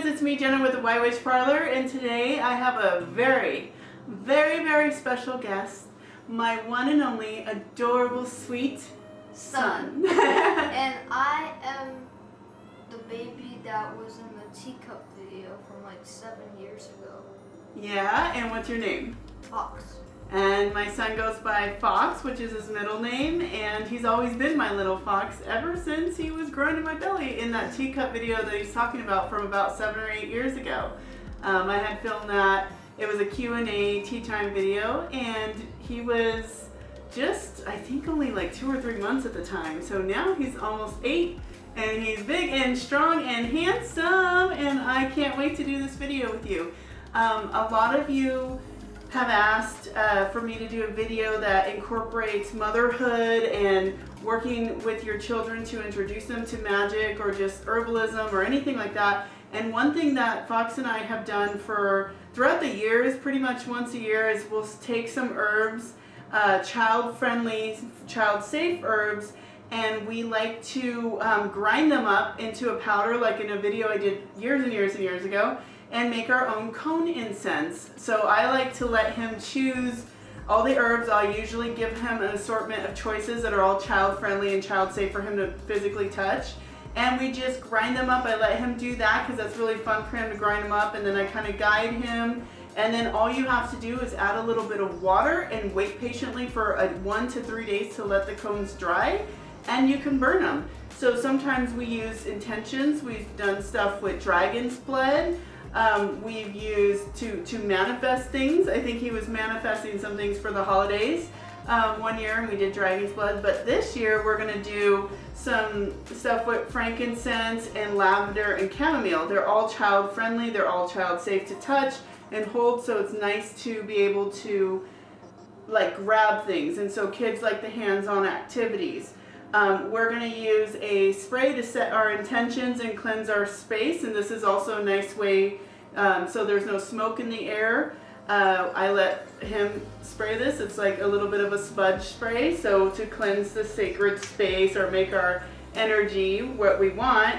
guys, it's me, Jenna, with the White Witch Parlor, and today I have a very, very special guest, my one and only adorable, sweet son. And I am the baby that was in the teacup video from like 7 years ago. Yeah, and what's your name? Fox. And my son goes by Fox, which is his middle name, and he's always been my little fox ever since he was growing in my belly in that teacup video that he's talking about from about 7 or 8 years ago. I had filmed that. It was a Q&A tea time video, and he was just, I think, only like 2 or 3 months at the time. So now he's almost 8, and he's big and strong and handsome, and I can't wait to do this video with you. A lot of you have asked for me to do a video that incorporates motherhood and working with your children to introduce them to magic or just herbalism or anything like that. And one thing that Fox and I have done for throughout the years, pretty much once a year, is we'll take some herbs, child-friendly, child-safe herbs, and we like to grind them up into a powder, like in a video I did years and years and years ago, and make our own cone incense. So I like to let him choose all the herbs. I'll usually give him an assortment of choices that are all child-friendly and child-safe for him to physically touch. And we just grind them up. I let him do that because that's really fun for him to grind them up, and then I kind of guide him. And then all you have to do is add a little bit of water and wait patiently for 1 to 3 days to let the cones dry, and you can burn them. So sometimes we use intentions. We've done stuff with dragon's blood. We've used to manifest things. I think he was manifesting some things for the holidays one year, and we did dragon's blood. But this year we're going to do some stuff with frankincense and lavender and chamomile. They're all child friendly. They're all child safe to touch and hold, so it's nice to be able to like grab things, and so kids like the hands-on activities. We're going to use a spray to set our intentions and cleanse our space, and this is also a nice way so there's no smoke in the air. I let him spray this. It's like a little bit of a smudge spray, so to cleanse the sacred space or make our energy what we want.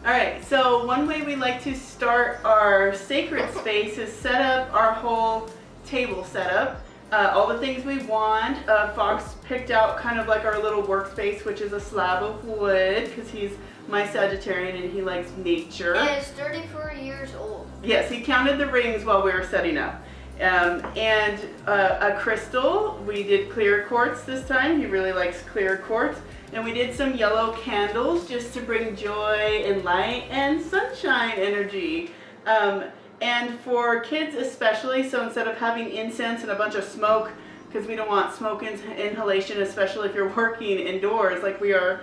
Alright, so one way we like to start our sacred space is set up our whole table setup. All the things we want. Fox picked out kind of like our little workspace, which is a slab of wood, because he's my Sagittarian and he likes nature. And it's 34 years old. Yes, he counted the rings while we were setting up. And a crystal. We did clear quartz this time. He really likes clear quartz. And we did some yellow candles just to bring joy and light and sunshine energy. And for kids especially, so instead of having incense and a bunch of smoke, because we don't want smoke inhalation, especially if you're working indoors like we are,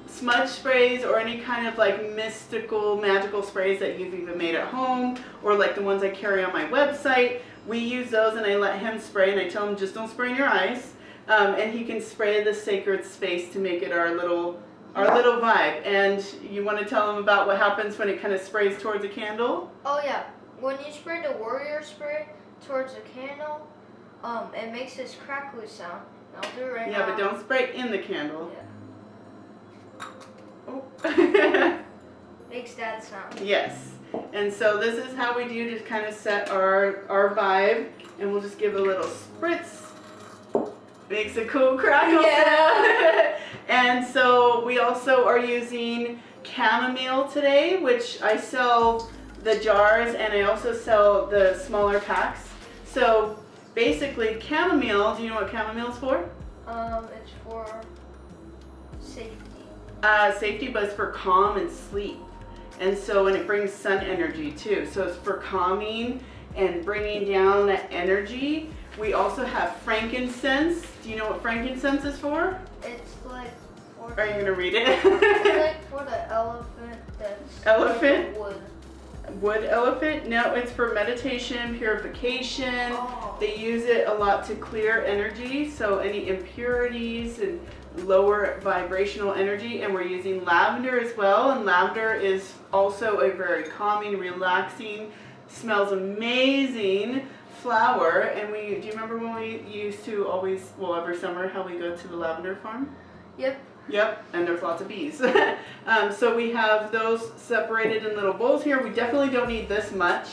smudge sprays or any kind of like mystical, magical sprays that you've even made at home, or like the ones I carry on my website, we use those, and I let him spray, and I tell him just don't spray in your eyes, and he can spray the sacred space to make it our little vibe. And you want to tell them about what happens when it kind of sprays towards a candle? Oh yeah, when you spray the warrior spray towards the candle, it makes this crackly sound. I'll do it right now. Yeah, but don't spray in the candle. Yeah. Oh. Makes that sound. Yes. And so this is how we do to kind of set our vibe, and we'll just give a little spritz. Makes a cool crackle sound. And so we also are using chamomile today, which I sell the jars, and I also sell the smaller packs. So basically chamomile, do you know what chamomile is for? It's for safety. Safety, but it's for calm and sleep. And so, and it brings sun energy too. So it's for calming and bringing down that energy. We also have frankincense. Do you know what frankincense is for? It's like for Are you going to read it? it's like for the elephant that's Elephant? like wood. Wood elephant? No, it's for meditation, purification. Oh. They use it a lot to clear energy, so any impurities and lower vibrational energy. And we're using lavender as well, and lavender is also a very calming, relaxing, smells amazing flower. And do you remember when we used to always, well, every summer, how we go to the lavender farm? Yep. Yep, and there's lots of bees. So we have those separated in little bowls here. We definitely don't need this much.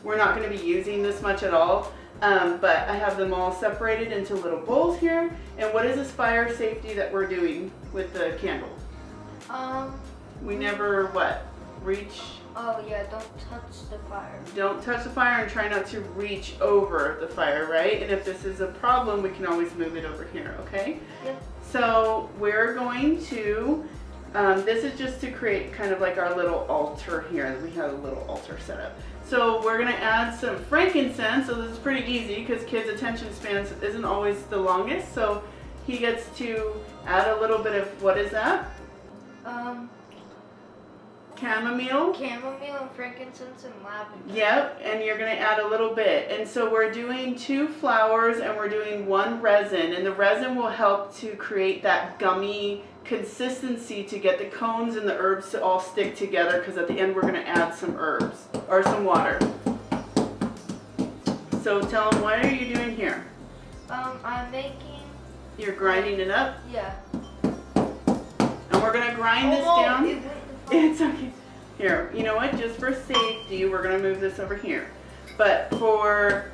We're not going to be using this much at all. But I have them all separated into little bowls here. And what is this fire safety that we're doing with the candle? We never, reach? Oh yeah, don't touch the fire. Don't touch the fire and try not to reach over the fire, right? And if this is a problem, we can always move it over here, okay? Yep. So we're going to, this is just to create kind of like our little altar here. We have a little altar set up. So we're gonna add some frankincense. So this is pretty easy because kids' attention spans isn't always the longest. So he gets to add a little bit of, what is that? Chamomile. Chamomile and frankincense and lavender. Yep, and you're gonna add a little bit. And so we're doing 2 flowers and we're doing 1 resin. And the resin will help to create that gummy consistency to get the cones and the herbs to all stick together, because at the end we're gonna add some herbs or some water. So tell them, what are you doing here? I'm making... You're grinding it up? Yeah. And we're gonna grind this down. It's okay. Here, you know what? Just for safety, we're gonna move this over here. But we're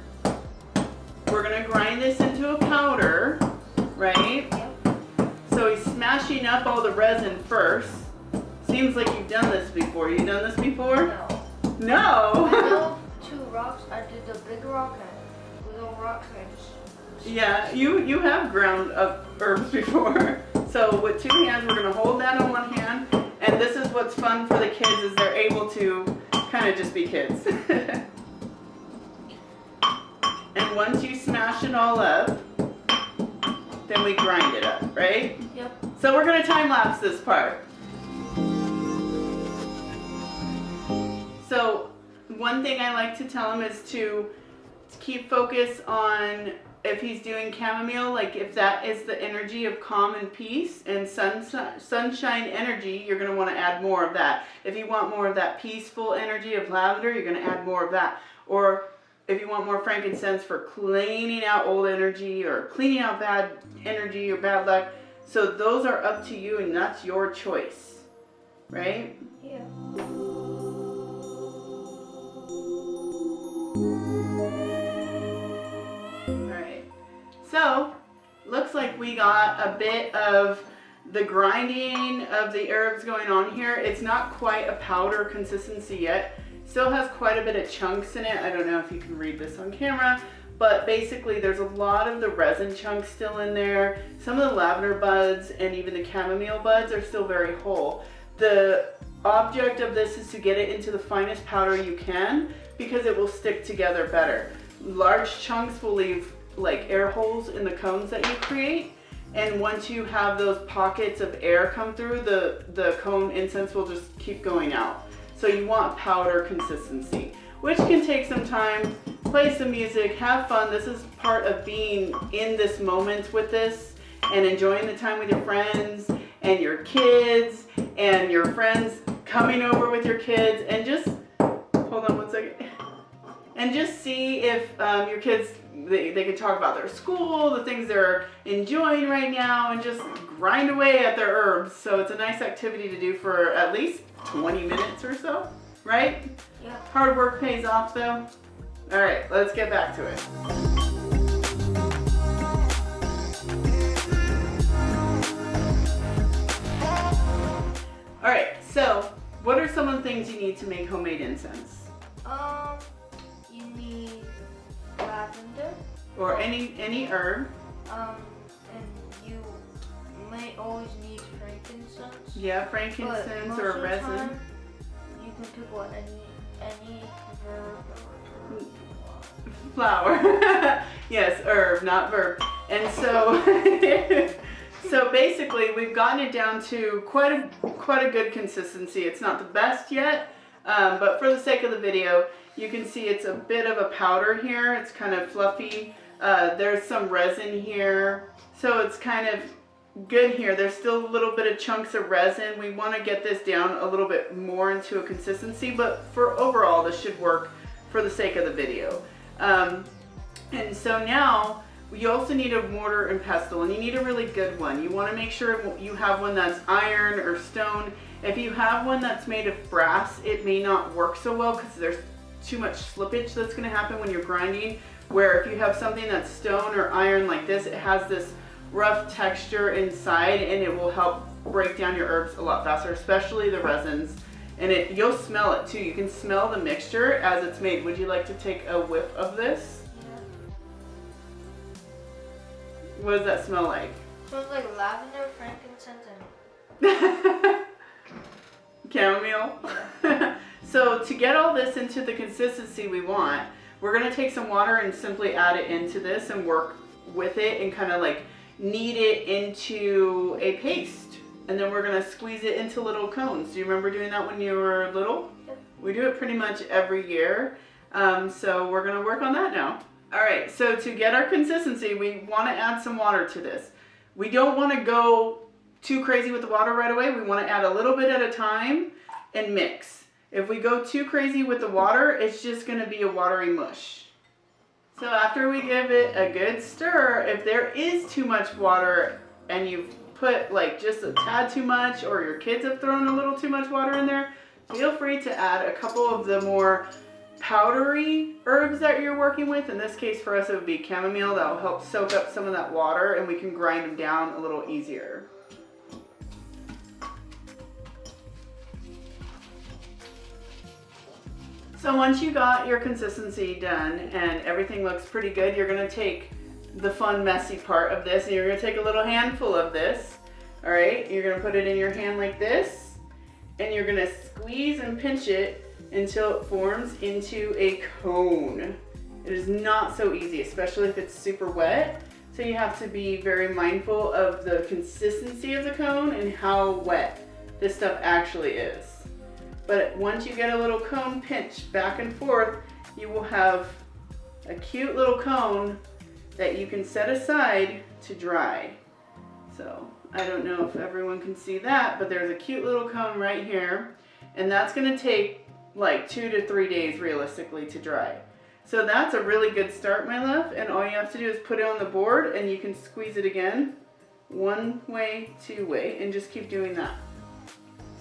gonna grind this into a powder, right? Yep. So he's smashing up all the resin first. Seems like you've done this before. You done this before? No. No. I know 2 rocks. I did the big rock and little rocks. And I just... Yeah, you have ground up herbs before. So with 2 hands, we're gonna hold that on one hand. And this is what's fun for the kids, is they're able to kind of just be kids. And once you smash it all up, then we grind it up, right? Yep. So we're gonna time lapse this part. So one thing I like to tell him is to keep focus on, if he's doing chamomile, like if that is the energy of calm and peace and sunshine energy, you're going to want to add more of that. If you want more of that peaceful energy of lavender, you're going to add more of that. Or if you want more frankincense for cleaning out old energy or cleaning out bad energy or bad luck. So those are up to you, and that's your choice, right? Yeah. So, looks like we got a bit of the grinding of the herbs going on here. It's not quite a powder consistency yet. Still has quite a bit of chunks in it. I don't know if you can read this on camera, but basically there's a lot of the resin chunks still in there. Some of the lavender buds and even the chamomile buds are still very whole. The object of this is to get it into the finest powder you can, because it will stick together better. Large chunks will leave like air holes in the cones that you create, and once you have those pockets of air come through, the cone incense will just keep going out. So you want powder consistency, which can take some time. Play some music, have fun. This is part of being in this moment with this and enjoying the time with your friends and your kids and your friends coming over with your kids, and just hold on one second and just see if your kids, they can talk about their school, the things they're enjoying right now, and just grind away at their herbs. So it's a nice activity to do for at least 20 minutes or so, right? Yeah. Hard work pays off though. All right, let's get back to it. All right, so what are some of the things you need to make homemade incense? You need lavender. Or any herb. And you may always need frankincense. Yeah, frankincense or but resin. most of the time, you can pick one, any verb. Flower. Yes, herb, not verb. And so, so basically, we've gotten it down to quite a good consistency. It's not the best yet, but for the sake of the video, you can see it's a bit of a powder here. It's kind of fluffy. There's some resin here, so it's kind of good here. There's still a little bit of chunks of resin. We want to get this down a little bit more into a consistency, but for overall, this should work for the sake of the video. And so now You also need a mortar and pestle, and you need a really good one. You want to make sure you have one that's iron or stone. If you have one that's made of brass, it may not work so well because there's too much slippage that's going to happen when you're grinding. Where if you have something that's stone or iron like this, it has this rough texture inside, and it will help break down your herbs a lot faster, especially the resins. And you'll smell it too. You can smell the mixture as it's made. Would you like to take a whiff of this? What does that smell like? It smells like lavender, frankincense, and chamomile. Yeah. So to get all this into the consistency we want, we're going to take some water and simply add it into this and work with it and kind of like knead it into a paste. And then we're going to squeeze it into little cones. Do you remember doing that when you were little? Yep. We do it pretty much every year. So we're going to work on that now. All right, so to get our consistency, we want to add some water to this. We don't want to go too crazy with the water right away. We want to add a little bit at a time and mix. If we go too crazy with the water, it's just going to be a watery mush. So after we give it a good stir, if there is too much water and you've put like just a tad too much, or your kids have thrown a little too much water in there, feel free to add a couple of the more powdery herbs that you're working with. In this case for us it would be chamomile. That will help soak up some of that water and we can grind them down a little easier. So once you got your consistency done and everything looks pretty good, you're going to take the fun messy part of this and you're going to take a little handful of this. All right, you're going to put it in your hand like this and you're going to squeeze and pinch it until it forms into a cone. It is not so easy, especially if it's super wet. So you have to be very mindful of the consistency of the cone and how wet this stuff actually is. But once you get a little cone pinched back and forth, you will have a cute little cone that you can set aside to dry. So I don't know if everyone can see that, but there's a cute little cone right here. And that's gonna take like 2 to 3 days realistically to dry. So that's a really good start, my love, and all you have to do is put it on the board and you can squeeze it again, 1 way, 2 way, and just keep doing that.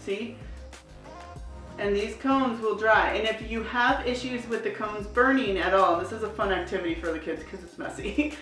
See? And these cones will dry. And if you have issues with the cones burning at all, this is a fun activity for the kids because it's messy.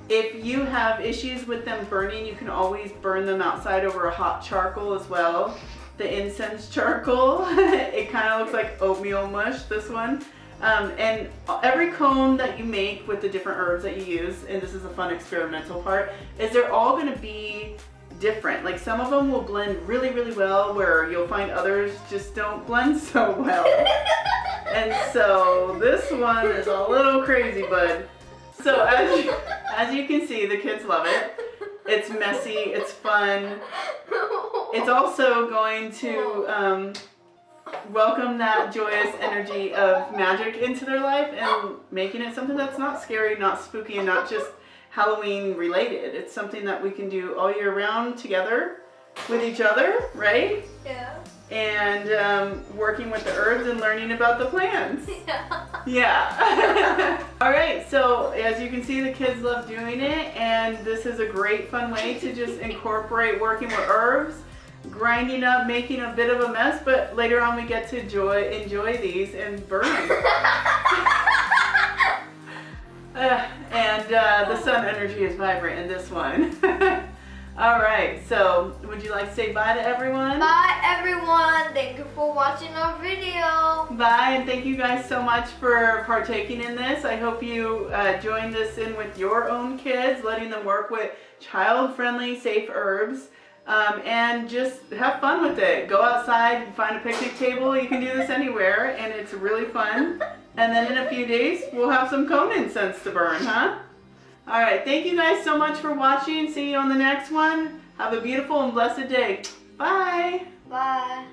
If you have issues with them burning, you can always burn them outside over a hot charcoal as well. The incense charcoal, it kind of looks like oatmeal mush, this one. And every cone that you make with the different herbs that you use, and this is a fun experimental part, is they're all gonna be different. Like some of them will blend really, really well, where you'll find others just don't blend so well. And so this one is a little crazy, bud. So as you can see, the kids love it. It's messy, it's fun. It's also going to welcome that joyous energy of magic into their life and making it something that's not scary, not spooky, and not just Halloween related. It's something that we can do all year round together with each other, right? Yeah. And working with the herbs and learning about the plants. Yeah. Yeah. All right, so as you can see, the kids love doing it, and this is a great fun way to just incorporate working with herbs, grinding up, making a bit of a mess, but later on we get to enjoy these and burn them. The sun energy is vibrant in this one. All right, so would you like to say bye to everyone? Bye everyone. Thank you for watching our video. Bye, and thank you guys so much for partaking in this. I hope you join this in with your own kids, letting them work with child-friendly, safe herbs. And just have fun with it. Go outside, find a picnic table. You can do this anywhere, and it's really fun. And then in a few days, we'll have some cone incense to burn, huh? All right, thank you guys so much for watching. See you on the next one. Have a beautiful and blessed day. Bye. Bye.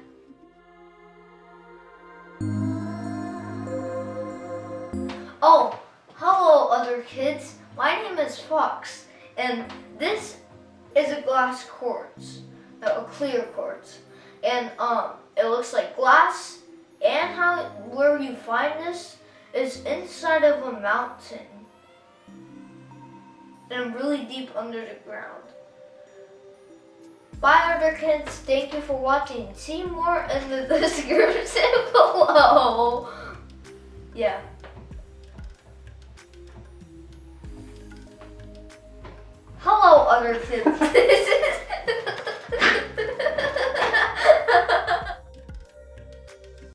Oh, hello other kids. My name is Fox, and this is a glass quartz, a clear quartz, and it looks like glass. And where you find this is inside of a mountain. and really deep under the ground. Bye other kids, thank you for watching. See more in the description below. Yeah. Hello other kids.